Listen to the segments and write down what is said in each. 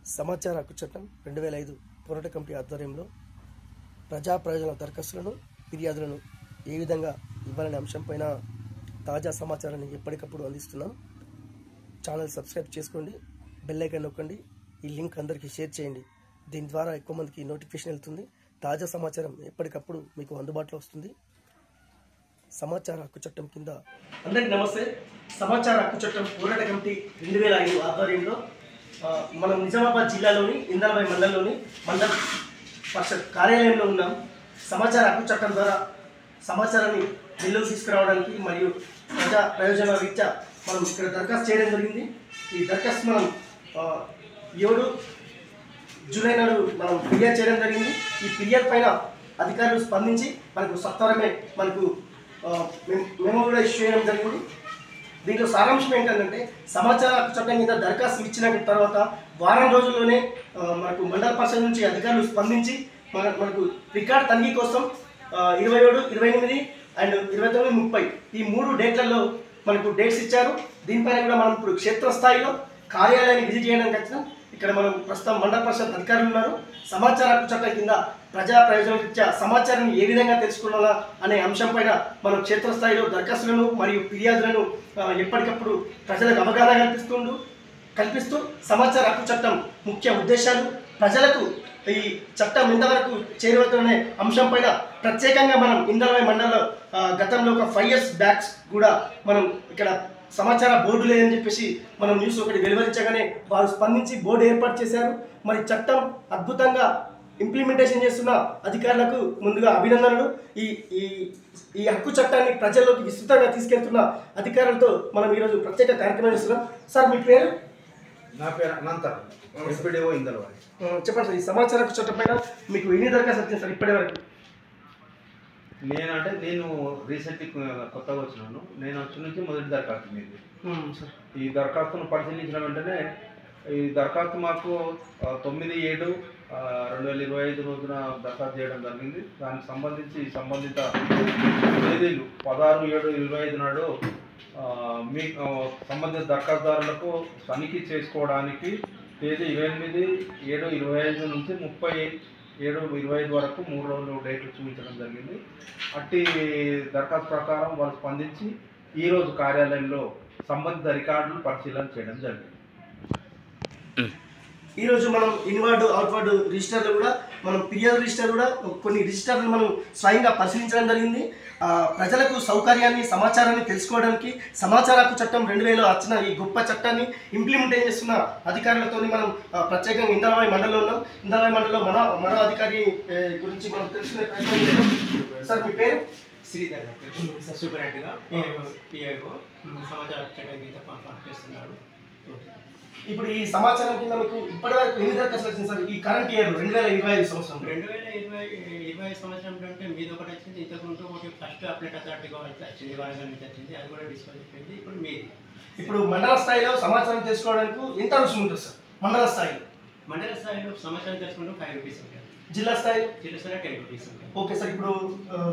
సమాచార హక్కు చట్టం 2005 పోరాట కమిటీ ఆధ్వర్యంలో ప్రజా ప్రయోజన దరఖాస్తులను ఫిర్యాదులను ఏ విధంగా ఇవ్వాలనే అంశంపైన తాజా సమాచారాన్ని ఎప్పటికప్పుడు అందిస్తున్నాం. ఛానల్ సబ్స్క్రైబ్ చేసుకోండి, బెల్ ఐకాన్ నొక్కండి, ఈ లింక్ అందరికీ షేర్ చేయండి. దీని ద్వారా ఎక్కువ మందికి నోటిఫికేషన్ వెళ్తుంది. తాజా సమాచారం ఎప్పటికప్పుడు మీకు అందుబాటులో వస్తుంది. సమాచార హక్కు చట్టం కింద అందరికీ నమస్తే. సమాచార హక్కు చట్టం పోరాట కమిటీ 2005 ఆధ్వర్యంలో మనం నిజామాబాద్ జిల్లాలోని ఇందలవాయి మండలంలోని మండల పరిషత్ కార్యాలయంలో ఉన్నాం. సమాచార హక్కు చట్టం ద్వారా సమాచారాన్ని వెలుగులోకి తీసుకురావడానికి మరియు ప్రజా ప్రయోజనాల రీత్యా మనం ఇక్కడ దరఖాస్తు చేయడం జరిగింది. ఈ దరఖాస్తు మనం 7 జూలై నాడు మనం ఫిర్యాదు చేయడం జరిగింది. ఈ ఫిర్యాదు పైన అధికారులు స్పందించి మనకు సత్వరమే మనకు మెమో కూడా ఇష్యూ చేయడం జరిగింది. దీంట్లో సారాంశం ఏంటంటే, సమాచార హక్కు చట్టం కింద దరఖాస్తు ఇచ్చిన తర్వాత వారం రోజుల్లోనే మనకు మండల పరిషత్ నుంచి అధికారులు స్పందించి మనకు రికార్డ్ తనిఖీ కోసం 27, 28 అండ్ 29, 30 ఈ 3 డేట్లలో మనకు డేట్స్ ఇచ్చారు. దీనిపైన కూడా మనం ఇప్పుడు క్షేత్రస్థాయిలో కార్యాలయాన్ని విజిట్ చేయడానికి వచ్చినాం. ఇక్కడ మనం ప్రస్తుతం మండల పరిషత్ అధికారులు ఉన్నారు. సమాచార హక్కు చట్టం కింద ప్రజా ప్రయోజనం రీత్యా సమాచారాన్ని ఏ విధంగా తెలుసుకోవాలా అనే అంశం పైన మనం క్షేత్రస్థాయిలో దరఖాస్తులను మరియు ఫిర్యాదులను ఎప్పటికప్పుడు ప్రజలకు అవగాహన కల్పిస్తూ సమాచార హక్కు చట్టం ముఖ్య ఉద్దేశాలు, ప్రజలకు ఈ చట్టం ఎంతవరకు చేరువవుతున్న అంశం పైన ప్రత్యేకంగా మనం ఇందలవాయి మండలంలో గతంలో ఒక 5 years బ్యాక్ కూడా మనం ఇక్కడ సమాచార బోర్డు లేదని చెప్పేసి మనం న్యూస్ ఒకటి వెలువరించగానే వారు స్పందించి బోర్డు ఏర్పాటు చేశారు. మరి చట్టం అద్భుతంగా ఇంప్లిమెంటేషన్ చేస్తున్న అధికారులకు ముందుగా అభినందనలు. ఈ ఈ ఈ హక్కు చట్టాన్ని ప్రజల్లోకి విస్తృతంగా తీసుకెళ్తున్న అధికారులతో మనం ఈరోజు ప్రత్యేక కార్యక్రమం చేస్తున్నాం. సార్, మీ పేరు? నా పేరు అనంతరం, ఎస్పీడీఓ ఇందలవాయి. చెప్పండి సార్, ఈ సమాచార హక్కు చట్టం పైన మీకు ఎన్ని దరఖాస్తు వచ్చింది సార్ ఇప్పటి వరకు? నేను రీసెంట్లీ కొత్తగా వచ్చినాను. నేను వచ్చిన నుంచి మొదటి దరఖాస్తు మీది. ఈ దరఖాస్తును పరిశీలించిన వెంటనే ఈ దరఖాస్తు మాకు 9/7/2025 రోజున దరఖాస్తు చేయడం జరిగింది. దానికి సంబంధించి సంబంధిత తేదీలు 16/7/25 నాడు మీ సంబంధిత దరఖాస్తుదారులకు తనిఖీ చేసుకోవడానికి తేదీ 28/7/25 నుంచి 30/7/25 వరకు 3 రోజులు డేట్లు చూపించడం జరిగింది. అట్టి దరఖాస్తు ప్రకారం వాళ్ళు స్పందించి ఈరోజు కార్యాలయంలో సంబంధిత రికార్డులు పరిశీలన చేయడం జరిగింది. ఈరోజు మనం ఇన్వార్డు అవుట్వార్డు రిజిస్టర్లు కూడా మనం ఫిర్యాదు రిజిస్టర్ కూడా కొన్ని రిజిస్టర్లు మనం స్వయంగా పరిశీలించడం జరిగింది. ప్రజలకు సౌకర్యాన్ని సమాచారాన్ని తెలుసుకోవడానికి సమాచార హక్కు చట్టం 2000 వచ్చిన ఈ గొప్ప చట్టాన్ని ఇంప్లిమెంట్ చేస్తున్న అధికారులతో మనం ప్రత్యేకంగా ఇందలవాయి మండలంలో ఉన్నాం. ఇందలవాయి మండలంలో మరో అధికారి గురించి మనం తెలుసుకునే ప్రయత్నం చేద్దాం. సార్, మీ పేరు? శ్రీధర్, సూపరింటెండెంట్గా పిఐఓ సమాచార హక్కు చట్టం కింద పనిచేస్తున్నాడు. ఇప్పుడు ఈ సమాచారం కింద మీకు ఇప్పటివరకు ఎన్ని దరఖాస్తులు వచ్చింది సార్ ఈ కరెంట్ ఇయర్ 2025 సంవత్సరం? 2020 సంవత్సరం అంటే మీది ఒకటి వచ్చింది, ఇంతకుముందు ఒకటి ఫస్ట్ అప్లెట్ అథారిటీగా వచ్చింది, వరంగల్ నుంచి వచ్చింది, అది కూడా డిస్పోజ్ అయిపోయింది. ఇప్పుడు మీది. ఇప్పుడు మండల స్థాయిలో సమాచారం తెలుసుకోవడానికి ఎంత రుసుము ఉంటుంది సార్? మండల స్థాయిలో సమాచారం తెలుసుకుంటే 5 రూపీస్ ఉంటుంది. జిల్లా స్థాయిలో 10 రూపీస్ ఉంటుంది. ఓకే సార్, ఇప్పుడు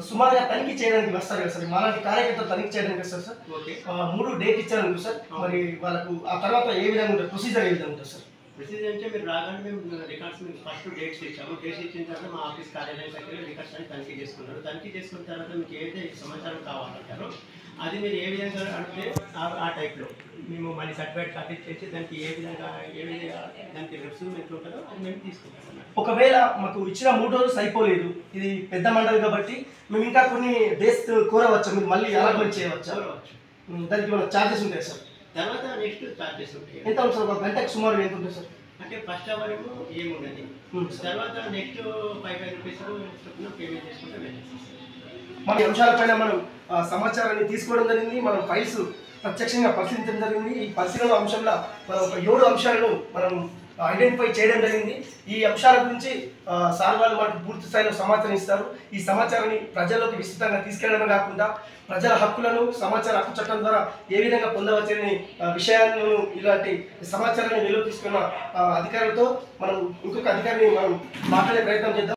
సుమారుగా తనిఖీ చేయడానికి వస్తారు కదా సార్, మాలాంటి కార్యకర్తలు తనిఖీ చేయడానికి వస్తారు సార్. ఓకే, 3 డేట్ ఇచ్చారు సార్. మరి వాళ్ళకు ఆ తర్వాత ఏ విధంగా ఉంటుంది, ప్రొసీజర్ ఏ విధంగా ఉంటుంది సార్? ప్రొసీజర్ అంటే మీరు రాగానే మేము రికార్డ్స్ మీకు ఫస్ట్ డేట్స్ ఇచ్చాము. డేట్స్ ఇచ్చిన తర్వాత మా ఆఫీస్ కార్యాలయం దగ్గర రికార్డ్స్ అని తనిఖీ చేసుకున్నారు. తనిఖీ చేసుకున్న తర్వాత మీకు ఏదైతే సమాచారం కావాలంటారో అది మీరు ఏ విధంగా అంటే ఆ టైప్లో మేము మళ్ళీ సర్టిఫికేట్ కాపీ చేసి దానికి ఏ విధంగా దానికి రిసీవ్ ఎంత ఉంటుందో అది మేము తీసుకుంటాం. ఒకవేళ మాకు ఇచ్చిన 3 రోజులు సరిపోలేదు, ఇది పెద్ద మండలి కాబట్టి మేము ఇంకా కొన్ని డేస్ కోరవచ్చు, మీరు మళ్ళీ అలాట్మెంట్ చేయవచ్చు. దానికి మన ఛార్జెస్ ఉంటాయి సార్? తర్వాత నెక్స్ట్ ఛార్జెస్ ఉంటాయి. ఎంత ఉంటుంది సార్? ఒక గంటకు సుమారు ఎంత ఉంటుంది సార్? అంటే ఫస్ట్ అవర్ ఏముండదు, తర్వాత నెక్స్ట్ 5 రూపీస్ పేమెంట్ చేసుకుంటే వెళ్ళేసి మన అంశాలపైన మనం సమాచారాన్ని తీసుకోవడం జరిగింది. మనం ఫైల్స్ ప్రత్యక్షంగా పరిశీలించడం జరిగింది. ఈ పరిశీలన అంశంలో మనం ఒక 7 అంశాలను మనం ఐడెంటిఫై చేయడం జరిగింది. ఈ అంశాల గురించి సార్ వాళ్ళు మనకు పూర్తి స్థాయిలో సమాచారం ఇస్తారు. ఈ సమాచారాన్ని ప్రజల్లోకి విస్తృతంగా తీసుకెళ్లడమే కాకుండా ప్రజల హక్కులను సమాచార హక్కు చట్టం ద్వారా ఏ విధంగా పొందవచ్చని విషయాలను ఇలాంటి సమాచారాన్ని వెలుగు తీసుకున్న అధికారులతో మనం ఇంకొక అధికారిని మనం మాట్లాడే ప్రయత్నం చేద్దాం.